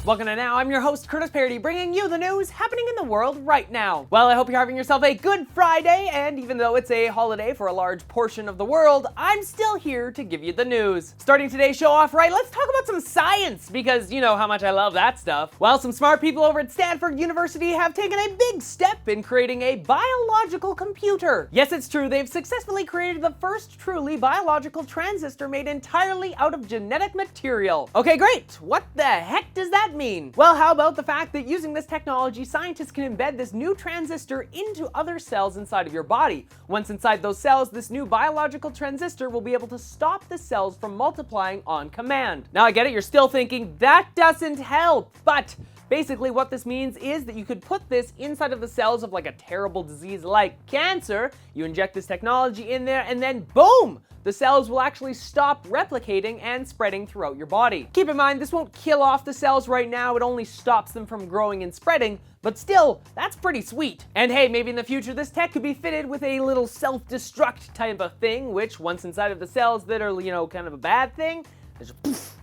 Welcome to Now. I'm your host, Curtis Parody, bringing you the news happening in the world right now. Well, I hope you're having yourself a good Friday, and even though it's a holiday for a large portion of the world, I'm still here to give you the news. Starting today's show off right, let's talk about some science, because you know how much I love that stuff. Well, some smart people over at Stanford University have taken a big step in creating a biological computer. Yes, it's true, they've successfully created the first truly biological transistor made entirely out of genetic material. Okay, great. What the heck does that mean? Well, how about the fact that using this technology, scientists can embed this new transistor into other cells inside of your body. Once inside those cells, this new biological transistor will be able to stop the cells from multiplying on command. Now I get it, you're still thinking, that doesn't help, but basically what this means is that you could put this inside of the cells of like a terrible disease like cancer, you inject this technology in there, and then boom! The cells will actually stop replicating and spreading throughout your body. Keep in mind, this won't kill off the cells right now, it only stops them from growing and spreading, but still, that's pretty sweet. And hey, maybe in the future this tech could be fitted with a little self-destruct type of thing, which once inside of the cells that are, kind of a bad thing, there's a poof,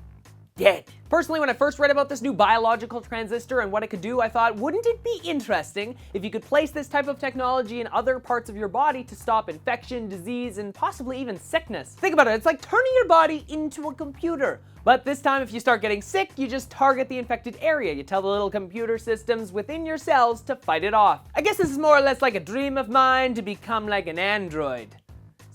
dead. Personally, when I first read about this new biological transistor and what it could do, I thought, wouldn't it be interesting if you could place this type of technology in other parts of your body to stop infection, disease, and possibly even sickness? Think about it, it's like turning your body into a computer. But this time, if you start getting sick, you just target the infected area. You tell the little computer systems within your cells to fight it off. I guess this is more or less like a dream of mine to become like an android.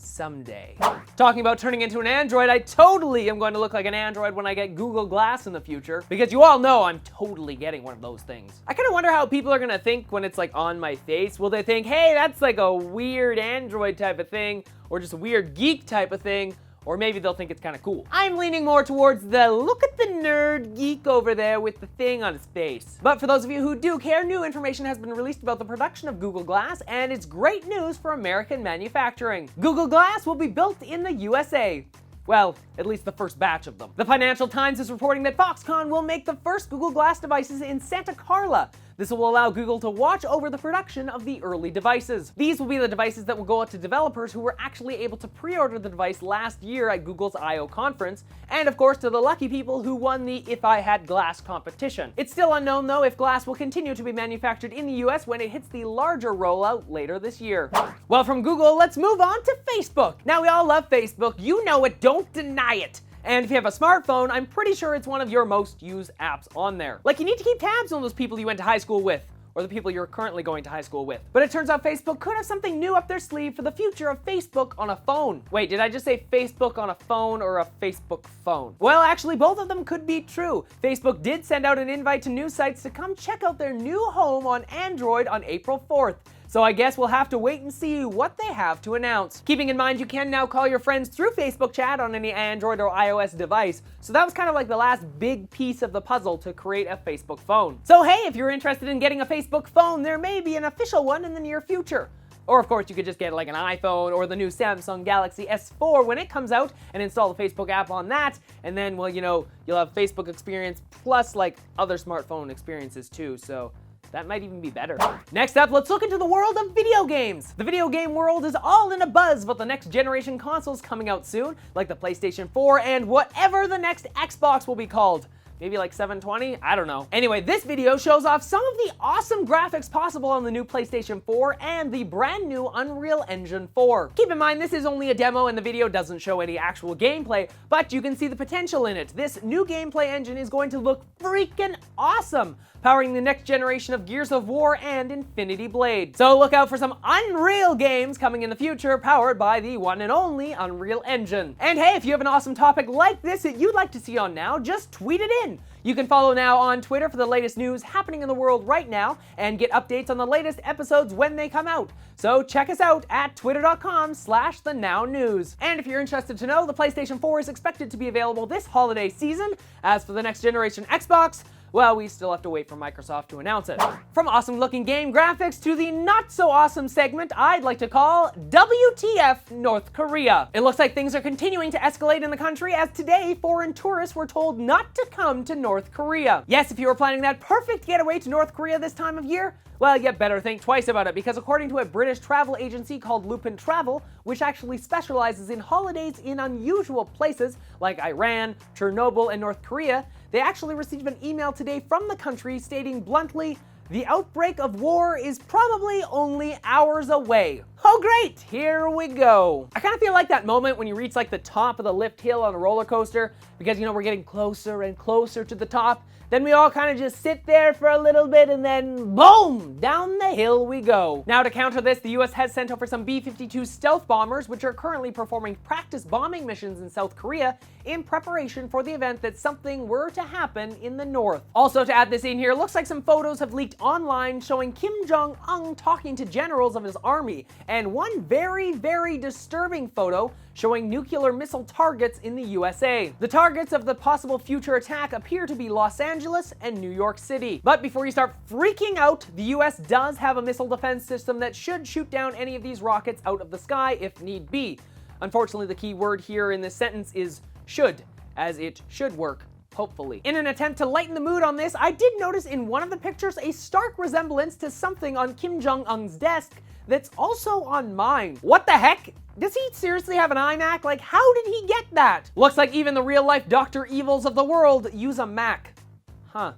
Someday. Talking about turning into an android, I totally am going to look like an android when I get Google Glass in the future, because you all know I'm totally getting one of those things. I kind of wonder how people are going to think when it's like on my face. Will they think, hey, that's like a weird android type of thing, or just a weird geek type of thing? Or maybe they'll think it's kind of cool. I'm leaning more towards the look at the nerd geek over there with the thing on his face. But for those of you who do care, new information has been released about the production of Google Glass, and it's great news for American manufacturing. Google Glass will be built in the USA. Well, at least the first batch of them. The Financial Times is reporting that Foxconn will make the first Google Glass devices in Santa Carla. This will allow Google to watch over the production of the early devices. These will be the devices that will go out to developers who were actually able to pre-order the device last year at Google's I/O conference, and of course to the lucky people who won the If I Had Glass competition. It's still unknown though if Glass will continue to be manufactured in the US when it hits the larger rollout later this year. Well, from Google, let's move on to Facebook. Now we all love Facebook, you know it, don't deny it. And if you have a smartphone, I'm pretty sure it's one of your most used apps on there. Like, you need to keep tabs on those people you went to high school with, or the people you're currently going to high school with. But it turns out Facebook could have something new up their sleeve for the future of Facebook on a phone. Wait, did I just say Facebook on a phone or a Facebook phone? Well, actually, both of them could be true. Facebook did send out an invite to news sites to come check out their new home on Android on April 4th. So I guess we'll have to wait and see what they have to announce. Keeping in mind you can now call your friends through Facebook chat on any Android or iOS device, so that was kind of like the last big piece of the puzzle to create a Facebook phone. So hey, if you're interested in getting a Facebook phone, there may be an official one in the near future. Or of course you could just get like an iPhone or the new Samsung Galaxy S4 when it comes out and install the Facebook app on that, and then, well, you'll have Facebook experience plus like other smartphone experiences too, so that might even be better. Next up, let's look into the world of video games. The video game world is all in a buzz about the next generation consoles coming out soon, like the PlayStation 4 and whatever the next Xbox will be called. Maybe like 720? I don't know. Anyway, this video shows off some of the awesome graphics possible on the new PlayStation 4 and the brand new Unreal Engine 4. Keep in mind, this is only a demo and the video doesn't show any actual gameplay, but you can see the potential in it. This new gameplay engine is going to look freaking awesome, powering the next generation of Gears of War and Infinity Blade. So look out for some Unreal games coming in the future, powered by the one and only Unreal Engine. And hey, if you have an awesome topic like this that you'd like to see on Now, just tweet it in. You can follow Now on Twitter for the latest news happening in the world right now and get updates on the latest episodes when they come out. So check us out at twitter.com/thenownews. And if you're interested to know, the PlayStation 4 is expected to be available this holiday season. As for the next generation Xbox, well, we still have to wait for Microsoft to announce it. From awesome-looking game graphics to the not-so-awesome segment I'd like to call WTF North Korea. It looks like things are continuing to escalate in the country, as today foreign tourists were told not to come to North Korea. Yes, if you were planning that perfect getaway to North Korea this time of year, well, you better think twice about it, because according to a British travel agency called Lupin Travel, which actually specializes in holidays in unusual places like Iran, Chernobyl, and North Korea, they actually received an email today from the country stating bluntly, the outbreak of war is probably only hours away. Oh great, here we go. I kind of feel like that moment when you reach like the top of the lift hill on a roller coaster, because we're getting closer and closer to the top. Then we all kind of just sit there for a little bit and then boom, down the hill we go. Now to counter this, the US has sent over some B-52 stealth bombers, which are currently performing practice bombing missions in South Korea in preparation for the event that something were to happen in the north. Also to add this in here, looks like some photos have leaked online showing Kim Jong-un talking to generals of his army, and one very, very disturbing photo showing nuclear missile targets in the USA. The targets of the possible future attack appear to be Los Angeles and New York City. But before you start freaking out, the US does have a missile defense system that should shoot down any of these rockets out of the sky if need be. Unfortunately, the key word here in this sentence is should, as it should work. Hopefully. In an attempt to lighten the mood on this, I did notice in one of the pictures a stark resemblance to something on Kim Jong-un's desk that's also on mine. What the heck? Does he seriously have an iMac? Like, how did he get that? Looks like even the real-life Dr. Evils of the world use a Mac. Huh.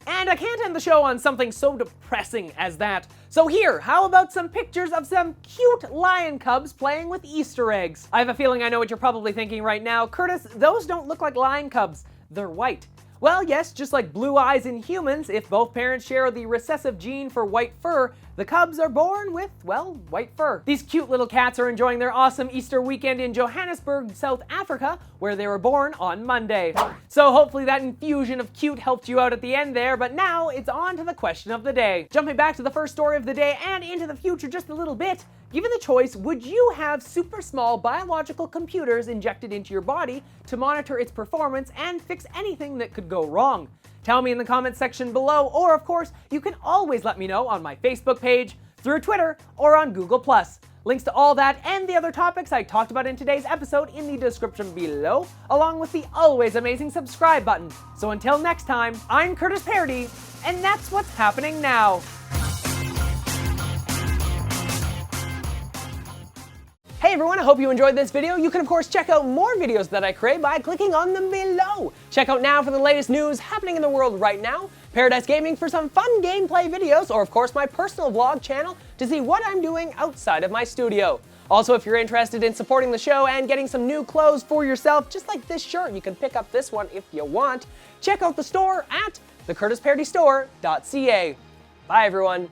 And I can't end the show on something so depressing as that. So here, how about some pictures of some cute lion cubs playing with Easter eggs? I have a feeling I know what you're probably thinking right now. Curtis, those don't look like lion cubs. They're white. Well, yes, just like blue eyes in humans, if both parents share the recessive gene for white fur, the cubs are born with, well, white fur. These cute little cats are enjoying their awesome Easter weekend in Johannesburg, South Africa, where they were born on Monday. So hopefully that infusion of cute helped you out at the end there, but now it's on to the question of the day. Jumping back to the first story of the day and into the future just a little bit, given the choice, would you have super small biological computers injected into your body to monitor its performance and fix anything that could go wrong? Tell me in the comments section below, or of course, you can always let me know on my Facebook page, through Twitter, or on Google+. Links to all that and the other topics I talked about in today's episode in the description below, along with the always amazing subscribe button. So until next time, I'm Curtis Parody, and that's what's happening now. Hey everyone, I hope you enjoyed this video. You can of course check out more videos that I create by clicking on them below. Check out Now for the latest news happening in the world right now, Paradise Gaming for some fun gameplay videos, or of course my personal vlog channel to see what I'm doing outside of my studio. Also, if you're interested in supporting the show and getting some new clothes for yourself, just like this shirt, you can pick up this one if you want. Check out the store at thecurtisparodystore.ca. Bye everyone.